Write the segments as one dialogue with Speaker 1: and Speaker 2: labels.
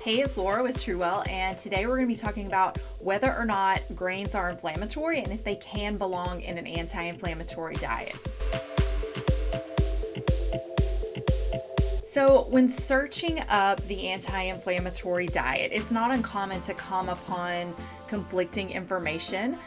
Speaker 1: Hey, it's Laura with TrueWell, and today we're going to be talking about whether or not grains are inflammatory and if they can belong in an anti-inflammatory diet. So when searching up the anti-inflammatory diet, it's not uncommon to come upon conflicting information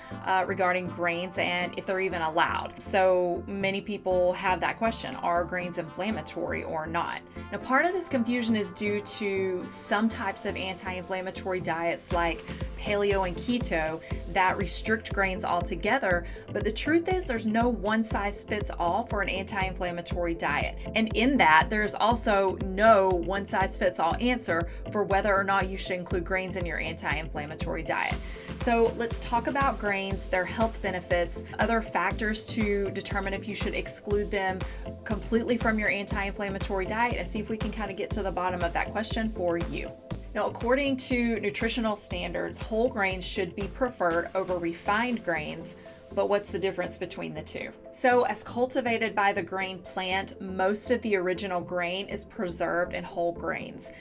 Speaker 1: regarding grains and if they're even allowed. So many people have that question, are grains inflammatory or not? Now, part of this confusion is due to some types of anti-inflammatory diets like paleo and keto that restrict grains altogether, but the truth is there's no one size fits all for an anti-inflammatory diet. And in that, there's also no one size fits all answer for whether or not you should include grains in your anti-inflammatory diet. So let's talk about grains, their health benefits, other factors to determine if you should exclude them completely from your anti-inflammatory diet, and see if we can kind of get to the bottom of that question for you. Now, according to nutritional standards, whole grains should be preferred over refined grains, but what's the difference between the two? So, as cultivated by the grain plant, most of the original grain is preserved in whole grains.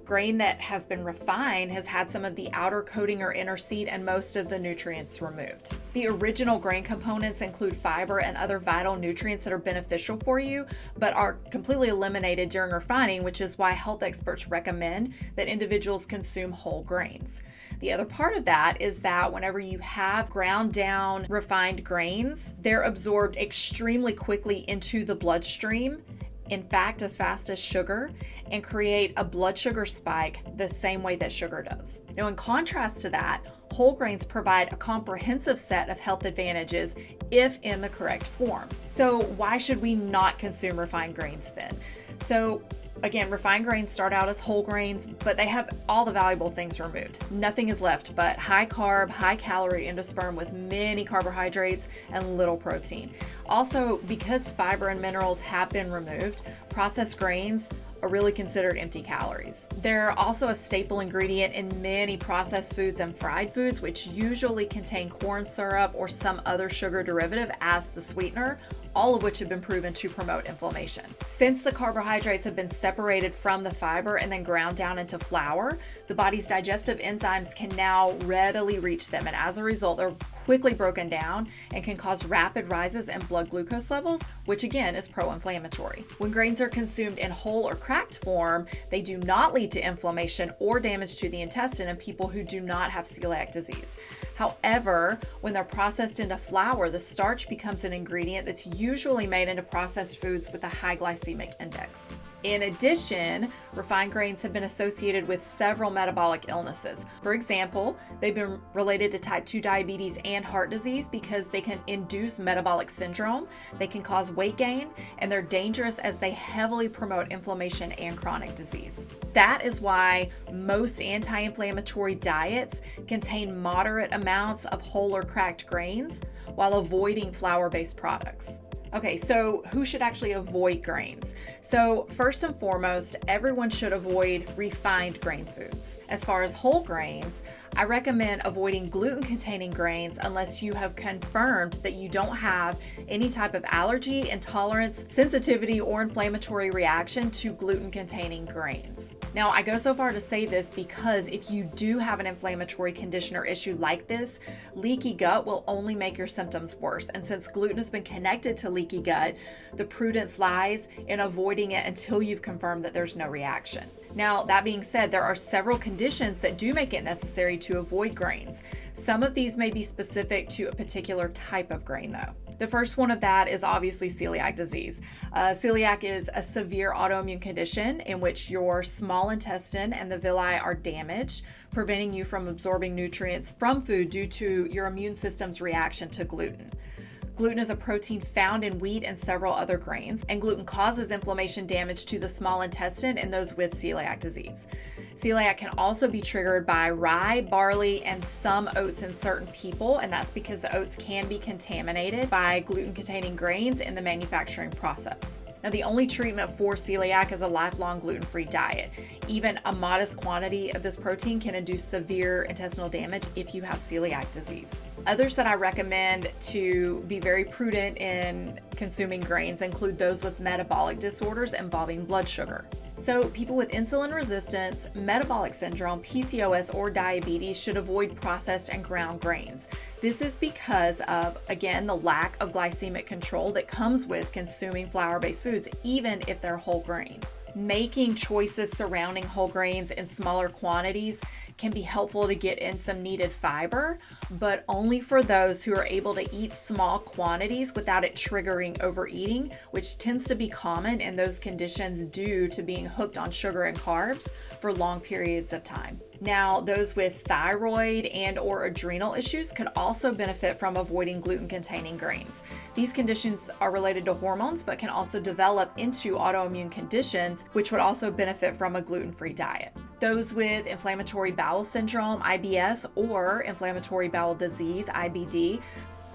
Speaker 1: Grain that has been refined has had some of the outer coating or inner seed and most of the nutrients removed. The original grain components include fiber and other vital nutrients that are beneficial for you, but are completely eliminated during refining, which is why health experts recommend that individuals consume whole grains. The other part of that is that whenever you have ground down refined grains, they're absorbed extremely quickly into the bloodstream, in fact, as fast as sugar, and create a blood sugar spike the same way that sugar does. Now, in contrast to that, whole grains provide a comprehensive set of health advantages if in the correct form. So why should we not consume refined grains then? So again, refined grains start out as whole grains, but they have all the valuable things removed. Nothing is left but high carb, high calorie endosperm with many carbohydrates and little protein. Also, because fiber and minerals have been removed, processed grains are really considered empty calories. They're also a staple ingredient in many processed foods and fried foods, which usually contain corn syrup or some other sugar derivative as the sweetener, all of which have been proven to promote inflammation. Since the carbohydrates have been separated from the fiber and then ground down into flour, the body's digestive enzymes can now readily reach them, and as a result, they're quickly broken down and can cause rapid rises in blood glucose levels, which again is pro-inflammatory. When grains are consumed in whole or cracked form, they do not lead to inflammation or damage to the intestine in people who do not have celiac disease. However, when they're processed into flour, the starch becomes an ingredient that's usually made into processed foods with a high glycemic index. In addition, refined grains have been associated with several metabolic illnesses. For example, they've been related to type 2 diabetes and heart disease because they can induce metabolic syndrome, they can cause weight gain, and they're dangerous as they heavily promote inflammation and chronic disease. That is why most anti-inflammatory diets contain moderate amounts of whole or cracked grains while avoiding flour-based products. Okay, so who should actually avoid grains? So first and foremost, everyone should avoid refined grain foods. As far as whole grains, I recommend avoiding gluten-containing grains unless you have confirmed that you don't have any type of allergy, intolerance, sensitivity, or inflammatory reaction to gluten-containing grains. Now, I go so far to say this because if you do have an inflammatory condition or issue like this, leaky gut will only make your symptoms worse. And since gluten has been connected to leaky gut, the prudence lies in avoiding it until you've confirmed that there's no reaction. Now, that being said, there are several conditions that do make it necessary to avoid grains. Some of these may be specific to a particular type of grain, though. The first one of that is obviously celiac disease. Celiac is a severe autoimmune condition in which your small intestine and the villi are damaged, preventing you from absorbing nutrients from food due to your immune system's reaction to gluten. Gluten is a protein found in wheat and several other grains, and gluten causes inflammation damage to the small intestine in those with celiac disease. Celiac can also be triggered by rye, barley, and some oats in certain people, and that's because the oats can be contaminated by gluten-containing grains in the manufacturing process. Now, the only treatment for celiac is a lifelong gluten-free diet. Even a modest quantity of this protein can induce severe intestinal damage if you have celiac disease. Others that I recommend to be very prudent in consuming grains include those with metabolic disorders involving blood sugar. So people with insulin resistance, metabolic syndrome, PCOS, or diabetes should avoid processed and ground grains. This is because of, again, the lack of glycemic control that comes with consuming flour-based foods, even if they're whole grain. Making choices surrounding whole grains in smaller quantities can be helpful to get in some needed fiber, but only for those who are able to eat small quantities without it triggering overeating, which tends to be common in those conditions due to being hooked on sugar and carbs for long periods of time. Now, those with thyroid and or adrenal issues could also benefit from avoiding gluten-containing grains. These conditions are related to hormones, but can also develop into autoimmune conditions, which would also benefit from a gluten-free diet. Those with inflammatory bowel syndrome, IBS, or inflammatory bowel disease, IBD,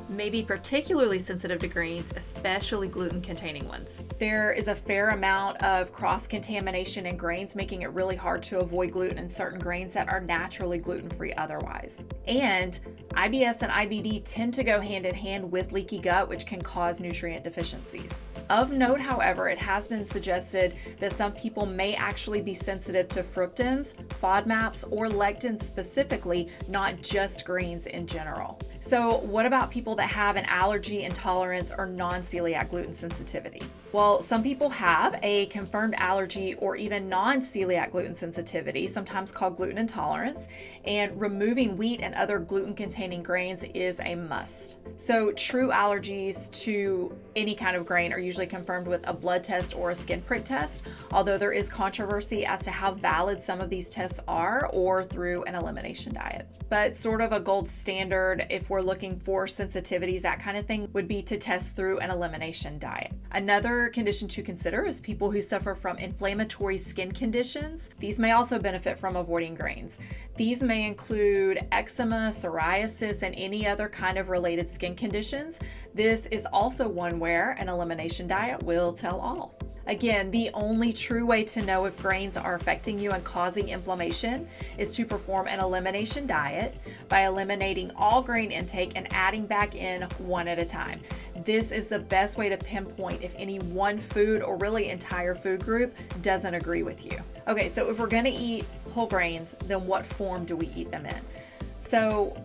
Speaker 1: may be particularly sensitive to grains, especially gluten-containing ones. There is a fair amount of cross-contamination in grains, making it really hard to avoid gluten in certain grains that are naturally gluten-free otherwise. And IBS and IBD tend to go hand in hand with leaky gut, which can cause nutrient deficiencies. Of note, however, it has been suggested that some people may actually be sensitive to fructans, FODMAPs, or lectins specifically, not just grains in general. So what about people that have an allergy, intolerance, or non-celiac gluten sensitivity? Well, some people have a confirmed allergy or even non-celiac gluten sensitivity, sometimes called gluten intolerance, and removing wheat and other gluten-containing grains is a must. So true allergies to any kind of grain are usually confirmed with a blood test or a skin prick test, although there is controversy as to how valid some of these tests are or through an elimination diet. But sort of a gold standard, if we're looking for sensitivities, that kind of thing, would be to test through an elimination diet. Another condition to consider is people who suffer from inflammatory skin conditions. These may also benefit from avoiding grains. These may include eczema, psoriasis, and any other kind of related skin conditions. This is also one where an elimination diet will tell all. Again, the only true way to know if grains are affecting you and causing inflammation is to perform an elimination diet by eliminating all grain intake and adding back in one at a time. This is the best way to pinpoint if any one food or really entire food group doesn't agree with you. Okay, so if we're going to eat whole grains, then what form do we eat them in? So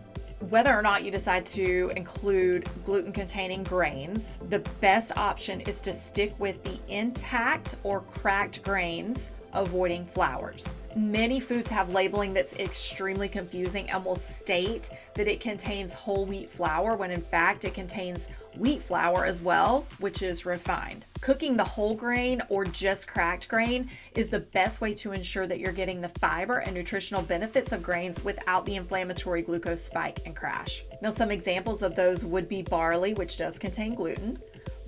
Speaker 1: whether or not you decide to include gluten-containing grains, the best option is to stick with the intact or cracked grains, avoiding flours. Many foods have labeling that's extremely confusing and will state that it contains whole wheat flour when in fact it contains wheat flour as well, which is refined. Cooking the whole grain or just cracked grain is the best way to ensure that you're getting the fiber and nutritional benefits of grains without the inflammatory glucose spike and crash. Now, some examples of those would be barley, which does contain gluten,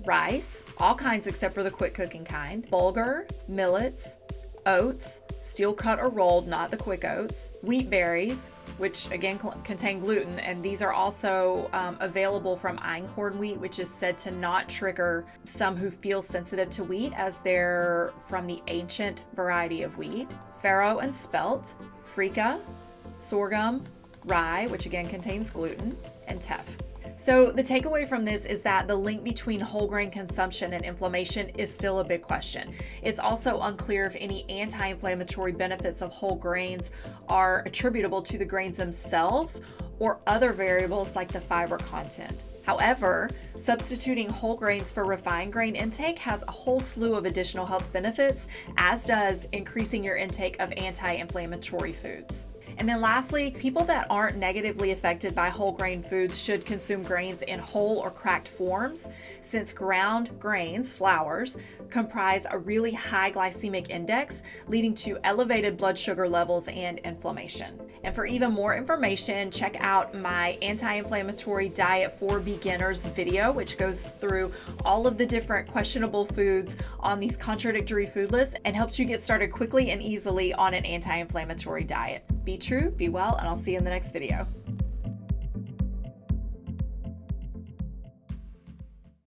Speaker 1: rice, all kinds except for the quick cooking kind, bulgur, millets, oats, steel cut or rolled, not the quick oats, wheat berries, which again contain gluten, and these are also available from einkorn wheat, which is said to not trigger some who feel sensitive to wheat, as they're from the ancient variety of wheat, farro and spelt, freekeh, sorghum, rye, which again contains gluten, and teff. So the takeaway from this is that the link between whole grain consumption and inflammation is still a big question. It's also unclear if any anti-inflammatory benefits of whole grains are attributable to the grains themselves or other variables like the fiber content. However, substituting whole grains for refined grain intake has a whole slew of additional health benefits, as does increasing your intake of anti-inflammatory foods. And then lastly, people that aren't negatively affected by whole grain foods should consume grains in whole or cracked forms, since ground grains, flours, comprise a really high glycemic index, leading to elevated blood sugar levels and inflammation. And for even more information, check out my anti-inflammatory diet for beginners video, which goes through all of the different questionable foods on these contradictory food lists and helps you get started quickly and easily on an anti-inflammatory diet. Be true, be well, and I'll see you in the next video.